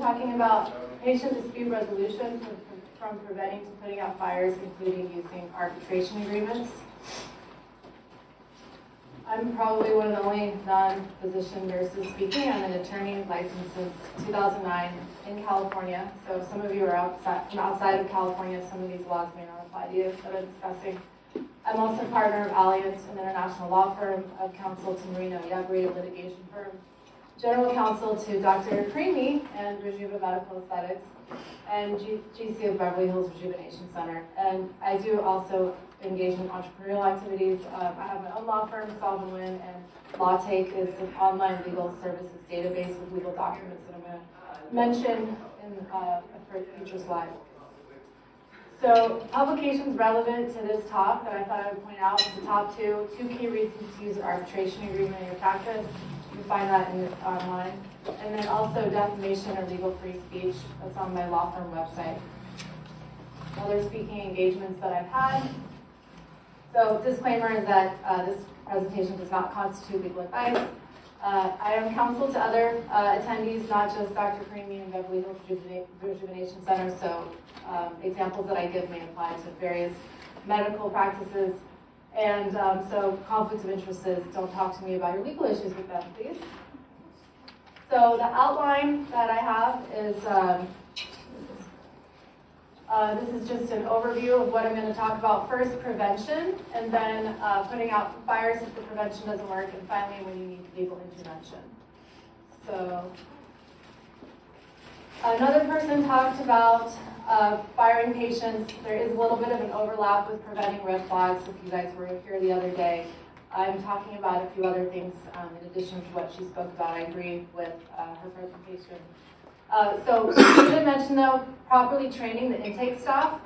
talking about patient dispute resolution from preventing to putting out fires, including using arbitration agreements. I'm probably one of the only non-physician nurses speaking. I'm an attorney licensed since 2009 in California. So some of you are outside of California. Some of these laws may not apply to you that I'm discussing. I'm also partner of Alliance, an international law firm, of counsel to Marino Yabri, a litigation firm, general counsel to Dr. Creamy and Rejuva Medical Aesthetics, and GC of Beverly Hills Rejuvenation Center. And I do also engage in entrepreneurial activities. I have my own law firm, Solve and Win, and LawTake is an online legal services database with legal documents that I'm going to mention in a future slide. So publications relevant to this talk that I thought I would point out, the top two key reasons to use an arbitration agreement in your practice. You can find that online. And then also defamation or legal free speech. That's on my law firm website. Other speaking engagements that I've had. So disclaimer is that this presentation does not constitute legal advice. I am counsel to other attendees, not just Dr. Creamy and Beverly Hills Rejuvenation Center. So examples that I give may apply to various medical practices. And so conflict of interest is don't talk to me about your legal issues with them, please. So the outline that I have is, this is just an overview of what I'm going to talk about. First, prevention, and then putting out fires if the prevention doesn't work, and finally, when you need legal intervention. So another person talked about firing patients. There is a little bit of an overlap with preventing red flags. If you guys were here the other day, I'm talking about a few other things in addition to what she spoke about. I agree with her presentation. So I did mention, though, properly training the intake staff.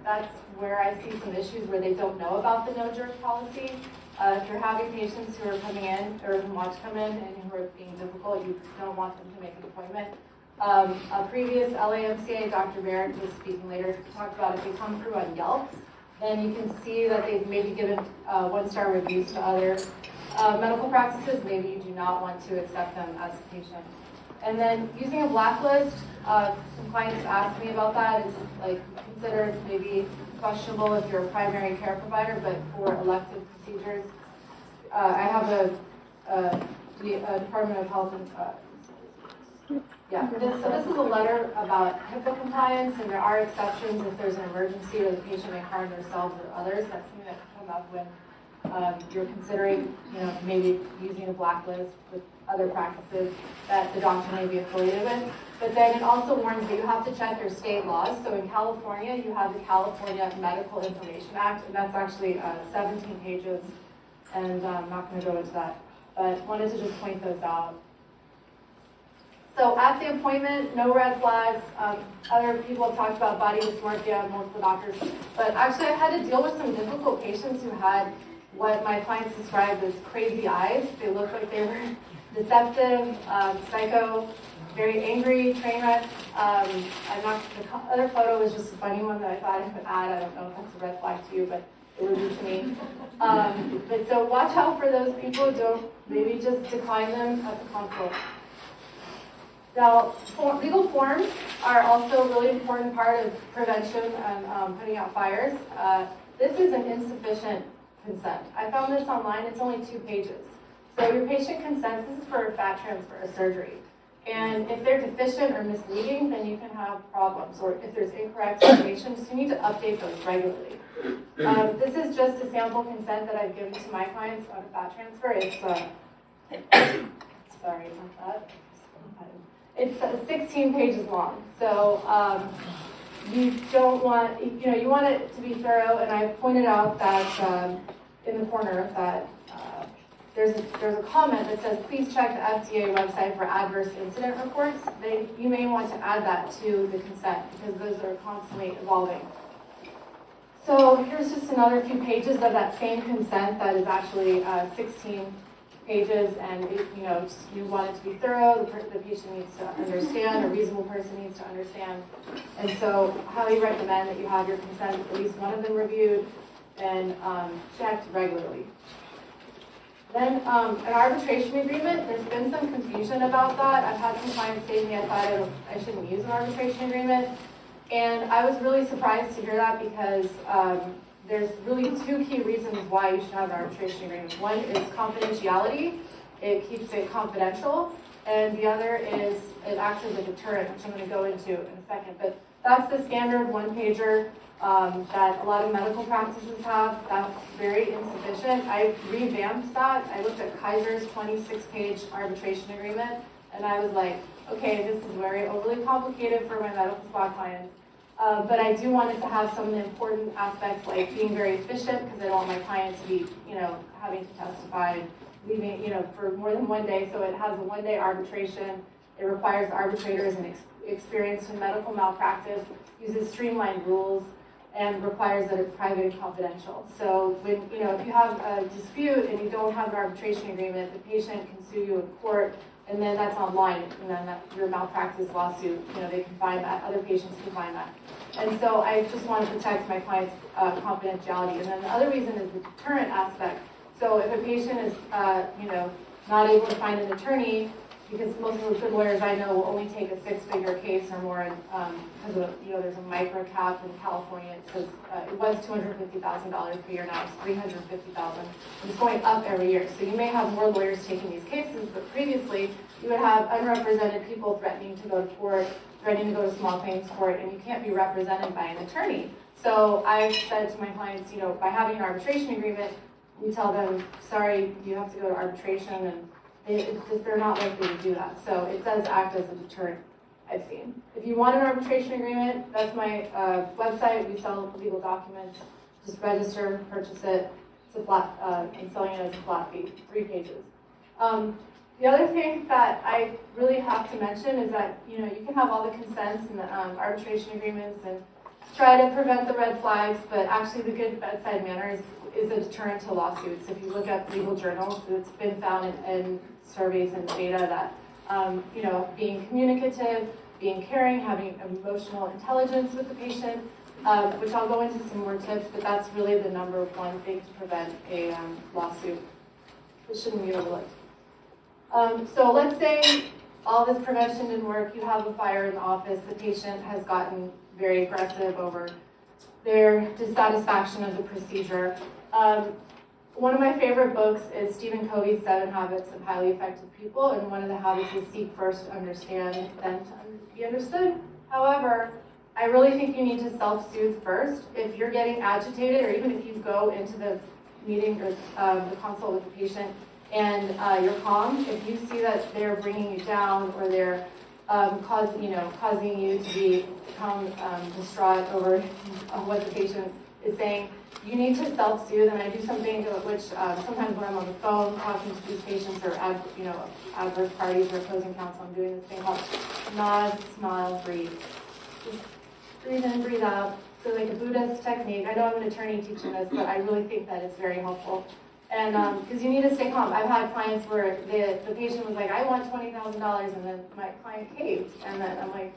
That's where I see some issues where they don't know about the no-jerk policy. If you're having patients who are coming in or who want to come in and who are being difficult, you don't want them to make an appointment. A previous LAMCA, Dr. Barrett, was speaking later, talked about if you come through on Yelp, then you can see that they've maybe given one-star reviews to other medical practices. Maybe you do not want to accept them as a patient. And then using a blacklist, some clients asked me about that. It's like considered maybe questionable if you're a primary care provider, but for elective procedures, I have a Department of Health and so this is a letter about HIPAA compliance, and there are exceptions if there's an emergency or the patient may harm themselves or others. That's something that can come up when you're considering, maybe using a blacklist with other practices that the doctor may be affiliated with. But then it also warns that you have to check your state laws. So in California, you have the California Medical Information Act, and that's actually 17 pages, and I'm not going to go into that, but wanted to just point those out. So at the appointment, no red flags. Other people have talked about body dysmorphia, multiple doctors. But actually, I had to deal with some difficult patients who had what my clients described as crazy eyes. They looked like they were deceptive, psycho, very angry, train wrecks. The other photo was just a funny one that I thought I could add. I don't know if that's a red flag to you, but it would be to me. But so watch out for those people. Don't maybe just decline them at the consult. Now, legal forms are also a really important part of prevention and putting out fires. This is an insufficient consent. I found this online. It's only 2 pages. So your patient consents. This is for a fat transfer, a surgery. And if they're deficient or misleading, then you can have problems. Or if there's incorrect information, so you need to update those regularly. This is just a sample consent that I've given to my clients on a fat transfer. It's, sorry about that. It's 16 pages long, so you don't want, you want it to be thorough. And I pointed out that in the corner that there's a comment that says, please check the FDA website for adverse incident reports. You may want to add that to the consent because those are constantly evolving. So here's just another few pages of that same consent that is actually 16 pages, and you want it to be thorough. The patient needs to understand, a reasonable person needs to understand. And so highly recommend that you have your consent, at least one of them reviewed and checked regularly. Then an arbitration agreement, there's been some confusion about that. I've had some clients say to me, I thought I shouldn't use an arbitration agreement. And I was really surprised to hear that because there's really two key reasons why you should have an arbitration agreement. One is confidentiality. It keeps it confidential. And the other is it acts as a deterrent, which I'm going to go into in a second. But that's the standard one-pager that a lot of medical practices have. That's very insufficient. I revamped that. I looked at Kaiser's 26-page arbitration agreement, and I was like, okay, this is very overly complicated for my medical spa clients. But I do want it to have some of the important aspects, like being very efficient, because I don't want my clients to be, having to testify, leaving, for more than one day. So it has a one-day arbitration. It requires arbitrators and experienced in medical malpractice, uses streamlined rules, and requires that it's private and confidential. So when, if you have a dispute and you don't have an arbitration agreement, the patient can sue you in court, and then that's online, and then your malpractice lawsuit, they can find that, other patients can find that. And so I just want to protect my client's confidentiality. And then the other reason is the deterrent aspect. So if a patient is, not able to find an attorney, because most of the good lawyers I know will only take a six-figure case or more, because of, there's a micro cap in California. It says it was $250,000 per year, now it's $350,000. It's going up every year. So you may have more lawyers taking these cases, but previously you would have unrepresented people threatening to go to court, threatening to go to small claims court, and you can't be represented by an attorney. So I said to my clients, by having an arbitration agreement, we tell them, sorry, you have to go to arbitration, and they're not likely to do that. So it does act as a deterrent, I've seen. If you want an arbitration agreement, that's my website. We sell legal documents. Just register, purchase it. It's a flat, I'm selling it as a flat fee, 3 pages. The other thing that I really have to mention is that, you can have all the consents and the arbitration agreements and try to prevent the red flags, but actually the good bedside manner is a deterrent to lawsuits. If you look at legal journals, it's been found in surveys and data that, being communicative, being caring, having emotional intelligence with the patient, which I'll go into some more tips, but that's really the number one thing to prevent a lawsuit. It shouldn't be overlooked. So let's say all this prevention didn't work, you have a fire in the office, the patient has gotten very aggressive over their dissatisfaction of the procedure. One of my favorite books is Stephen Covey's 7 Habits of Highly Effective People, and one of the habits is seek first to understand, then to be understood. However, I really think you need to self-soothe first. If you're getting agitated, or even if you go into the meeting or the consult with the patient and you're calm, if you see that they're bringing you down or they're causing you to become distraught over what the patient is saying, you need to self-soothe, and I do something which sometimes when I'm on the phone talking to these patients or at adverse parties or opposing counsel, I'm doing this thing called nod, smile, breathe. Just breathe in, breathe out. So like a Buddhist technique. I know I'm an attorney teaching this, but I really think that it's very helpful. And because you need to stay calm. I've had clients where the patient was like, I want $20,000, and then my client caved. And then I'm like,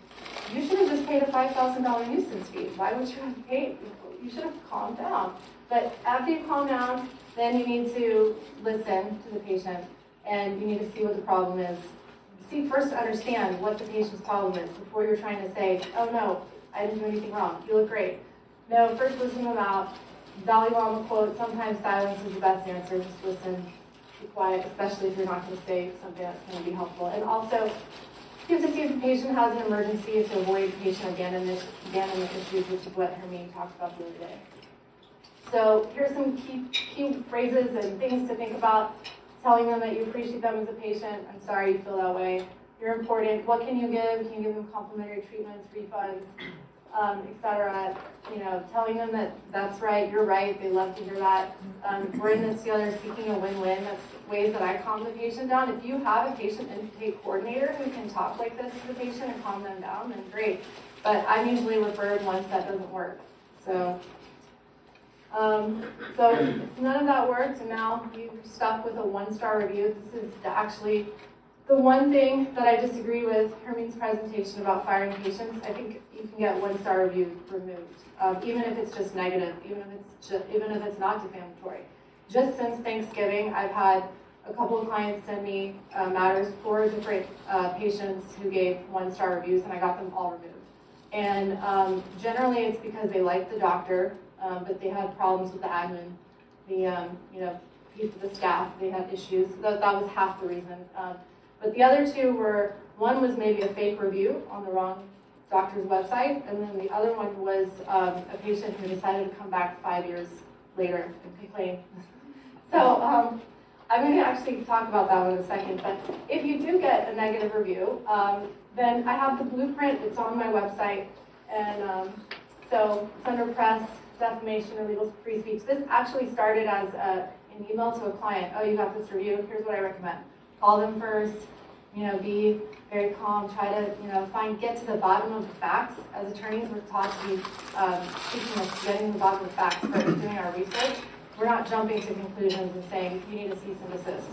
you should have just paid a $5,000 nuisance fee. Why would you have paid? You should have calmed down. But after you calm down, then you need to listen to the patient, and you need to see what the problem is. See first to understand what the patient's problem is before you're trying to say, oh no, I didn't do anything wrong. You look great. No, first listen them out. Dalai Lama quote, sometimes silence is the best answer. Just listen, be quiet, especially if you're not going to say something that's going to be helpful. And also, you have to see if the patient has an emergency to avoid patient abandonment issues, which is what Hermine talked about the other day. So here's some key phrases and things to think about. Telling them that you appreciate them as a patient. I'm sorry you feel that way. You're important. What can you give? Can you give them complimentary treatments, refunds, etc.? Telling them that that's right, you're right. They love to hear that. We're in this together, seeking a win-win. That's ways that I calm the patient down. If you have a patient intake coordinator who can talk like this to the patient and calm them down, then great. But I'm usually referred once that doesn't work. So if none of that worked, and now you're stuck with a 1-star review. This is actually the one thing that I disagree with Hermine's presentation about firing patients. I think you can get 1-star reviews removed, even if it's just negative, even if it's not defamatory. Just since Thanksgiving, I've had a couple of clients send me matters for different patients who gave 1-star reviews, and I got them all removed. And generally, it's because they liked the doctor, but they had problems with the admin, the staff. They had issues. That was half the reason. But the other two were, one was maybe a fake review on the wrong doctor's website, and then the other one was a patient who decided to come back 5 years later and complain. So I'm going to actually talk about that one in a second, but if you do get a negative review, then I have the blueprint. It's on my website, and so it's under press, defamation, or legal free speech. This actually started as an email to a client. Oh, you got this review. Here's what I recommend. Call them first. Be very calm. Try to get to the bottom of the facts. As attorneys, we're taught to be speaking of getting to the bottom of the facts first, doing our research. We're not jumping to conclusions and saying you need to cease and desist.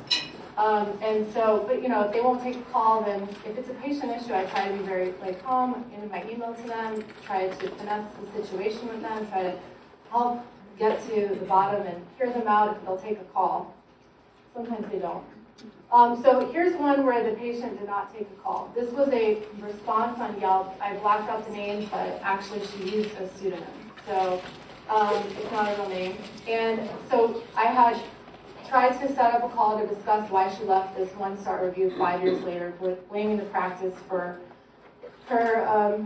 And so, but if they won't take a call, then if it's a patient issue, I try to be very calm in my email to them. Try to finesse the situation with them. Try to help get to the bottom and hear them out if they'll take a call. Sometimes they don't. So here's one where the patient did not take a call. This was a response on Yelp. I blacked out the names, but actually she used a pseudonym. So it's not a real name. And so I had tried to set up a call to discuss why she left this 1-star review 5 years later, blaming the practice for her,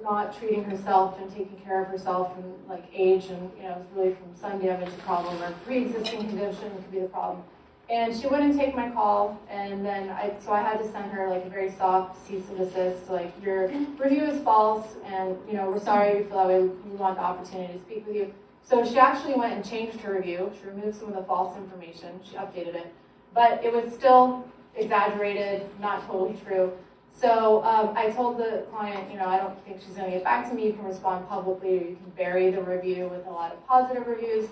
not treating herself and taking care of herself and age, and it's really from sun damage a problem, or pre-existing condition could be the problem. And she wouldn't take my call, and then so I had to send her a very soft cease and desist, your review is false, and we're sorry you feel that way. We want the opportunity to speak with you. So she actually went and changed her review. She removed some of the false information. She updated it, but it was still exaggerated, not totally true. So I told the client, I don't think she's going to get back to me. You can respond publicly, or you can bury the review with a lot of positive reviews.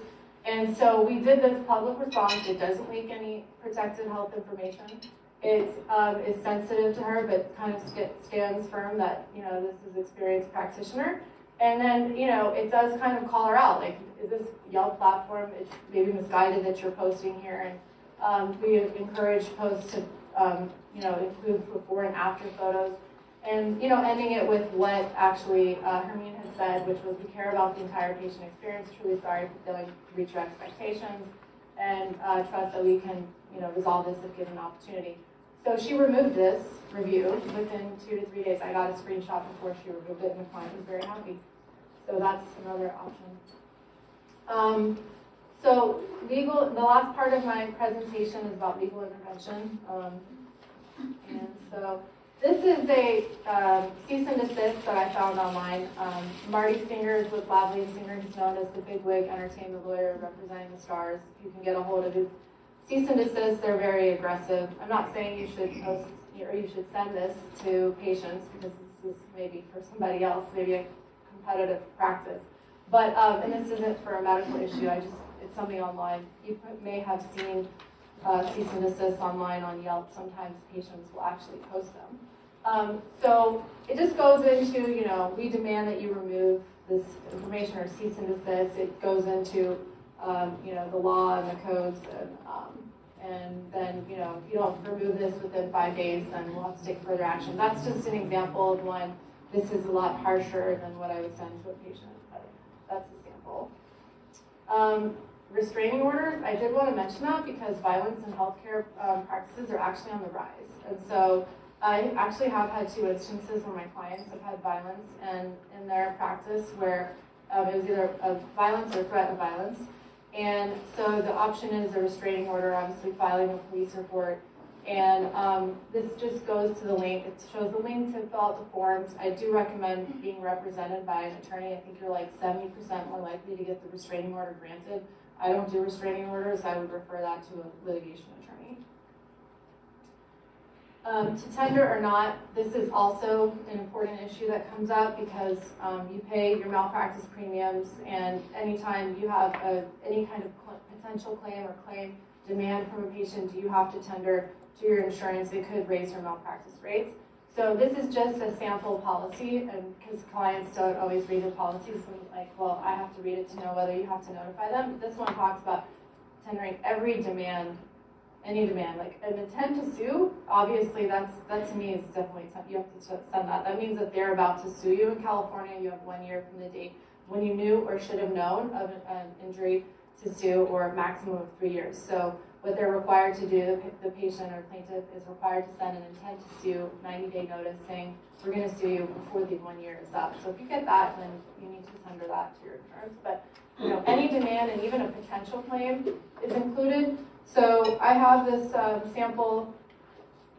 And so we did this public response. It doesn't leak any protected health information. It is sensitive to her, but kind of stands firm that this is an experienced practitioner. And then it does kind of call her out. Is this Yelp platform? It's maybe misguided that you're posting here. And we encourage posts to include before and after photos. And ending it with what actually Hermine had said, which was, we care about the entire patient experience. Truly sorry for failing to reach your expectations, and trust that we can resolve this if given an opportunity. So she removed this review within 2 to 3 days. I got a screenshot before she removed it, and the client was very happy. So that's another option. So the last part of my presentation is about legal intervention. And so this is a cease and desist that I found online. Marty Singer is with Lavley & Singer. He's known as the bigwig entertainment lawyer representing the stars. You can get a hold of his cease and desist. They're very aggressive. I'm not saying you should post or you should send this to patients, because this is maybe for somebody else, maybe a competitive practice. But and this isn't for a medical issue. It's something online. You may have seen cease and desist online on Yelp. Sometimes patients will actually post them. So it just goes into, we demand that you remove this information, or cease and desist. It goes into, the law and the codes, and then, if you don't remove this within 5 days, then we'll have to take further action. That's just an example of one. This is a lot harsher than what I would send to a patient, but that's a sample. Restraining orders, I did want to mention that because violence in healthcare practices are actually on the rise. And so I actually have had 2 instances where my clients have had violence in their practice where it was either a violence or threat of violence. And so the option is a restraining order, obviously filing a police report. And this just goes to the link. It shows the link to fill out the forms. I do recommend being represented by an attorney. I think you're 70% more likely to get the restraining order granted. I don't do restraining orders. I would refer that to a litigation attorney. To tender or not, this is also an important issue that comes up because you pay your malpractice premiums, and anytime you have any kind of potential claim or claim demand from a patient, you have to tender to your insurance. It could raise your malpractice rates. So this is just a sample policy, and because clients don't always read the policies, so well, I have to read it to know whether you have to notify them. This one talks about tendering every demand any demand. Like an intent to sue, obviously that to me is definitely, you have to send that. That means that they're about to sue you in California. You have 1 year from the date when you knew or should have known of an injury to sue, or a maximum of 3 years. So what they're required to do, the patient or plaintiff is required to send an intent to sue 90-day notice saying, we're going to sue you before the 1 year is up. So if you get that, then you need to tender that to your insurance. But any demand and even a potential claim is included. So I have this sample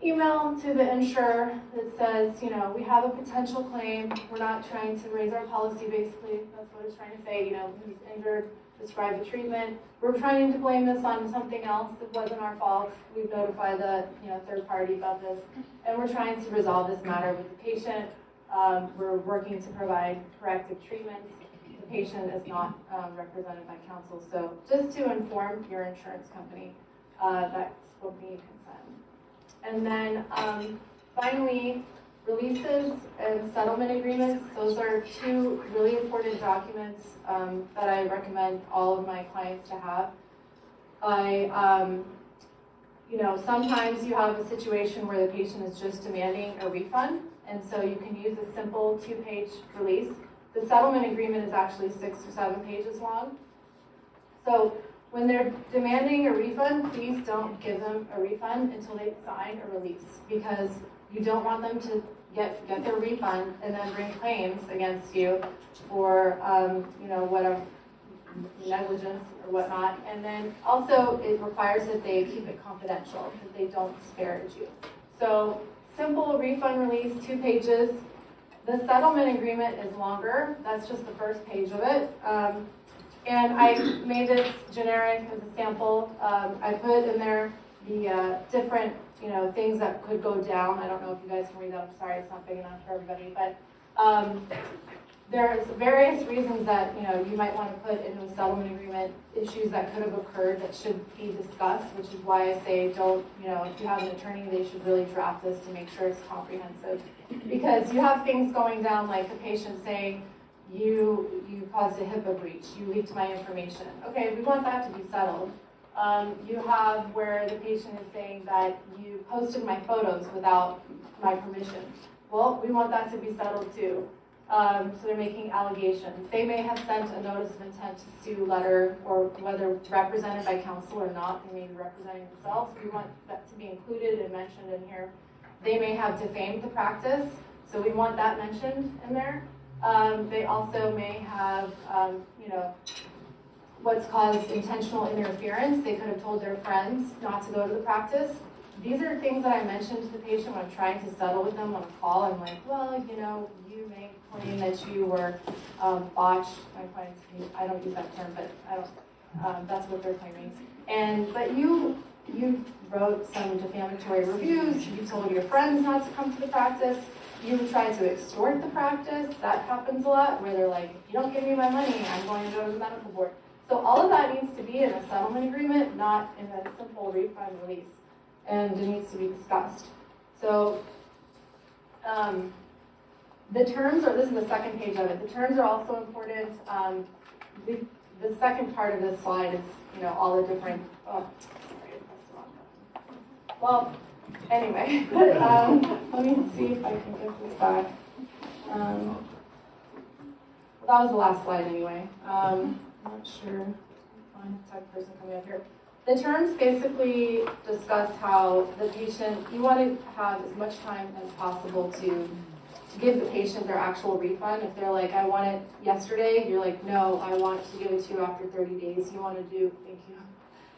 email to the insurer that says, we have a potential claim. We're not trying to raise our policy, basically. That's what it's trying to say. Who's injured, describe the treatment. We're trying to blame this on something else. It wasn't our fault. We've notified the third party about this. And we're trying to resolve this matter with the patient. We're working to provide corrective treatments. The patient is not represented by counsel. So just to inform your insurance company, that's what we consent. And then finally, releases and settlement agreements. Those are two really important documents that I recommend all of my clients to have. Sometimes you have a situation where the patient is just demanding a refund, and so you can use a simple 2-page release. The settlement agreement is actually 6 or 7 pages long. So when they're demanding a refund, please don't give them a refund until they sign a release, because you don't want them to get their refund and then bring claims against you for whatever, negligence or whatnot. And then also it requires that they keep it confidential, that they don't disparage you. So simple refund release, 2 pages. The settlement agreement is longer. That's just the first page of it. And I made this generic as a sample. I put in there the different things that could go down. I don't know if you guys can read that. I'm sorry, it's not big enough for everybody. But there's various reasons that you might want to put into a settlement agreement issues that could have occurred that should be discussed, which is why I say don't, if you have an attorney, they should really draft this to make sure it's comprehensive. Because you have things going down like a patient saying, you caused a HIPAA breach, you leaked my information. Okay, we want that to be settled. You have where the patient is saying that you posted my photos without my permission. Well, we want that to be settled too. So they're making allegations. They may have sent a notice of intent to sue letter, or whether represented by counsel or not, they may be representing themselves. We want that to be included and mentioned in here. They may have defamed the practice, so we want that mentioned in there. They also may have, what's caused intentional interference. They could have told their friends not to go to the practice. These are things that I mentioned to the patient when I'm trying to settle with them on a call. I'm like, well, you may claim that you were botched. My clients, I don't use that term, but I don't. That's what they're claiming. But you wrote some defamatory reviews. You told your friends not to come to the practice. You tried to extort the practice. That happens a lot, where they're like, if you don't give me my money, I'm going to go to the medical board. So all of that needs to be in a settlement agreement, not in a simple refund release. And it needs to be discussed. So the terms this is the second page of it. The terms are also important. The second part of this slide is, all the different, sorry, I pressed the wrong button. Well, anyway, let me see if I can get this back. Well, that was the last slide anyway. I'm not sure. Tech person coming up here. The terms basically discuss how the patient, you want to have as much time as possible to give the patient their actual refund. If they're like, I want it yesterday, you're like, no, I want to give it to you after 30 days. You want to do, thank you.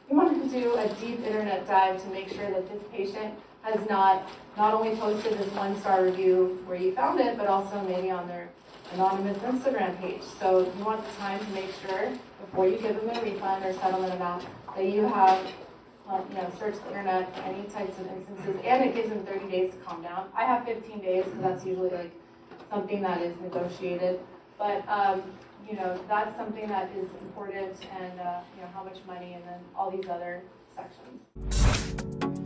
You want to do a deep internet dive to make sure that this patient has not only posted this 1-star review where you found it, but also maybe on their anonymous Instagram page. So you want the time to make sure before you give them a refund or settlement amount that you have, searched the internet for any types of instances, and it gives them 30 days to calm down. I have 15 days because that's usually like something that is negotiated. But that's something that is important, and how much money, and then all these other sections.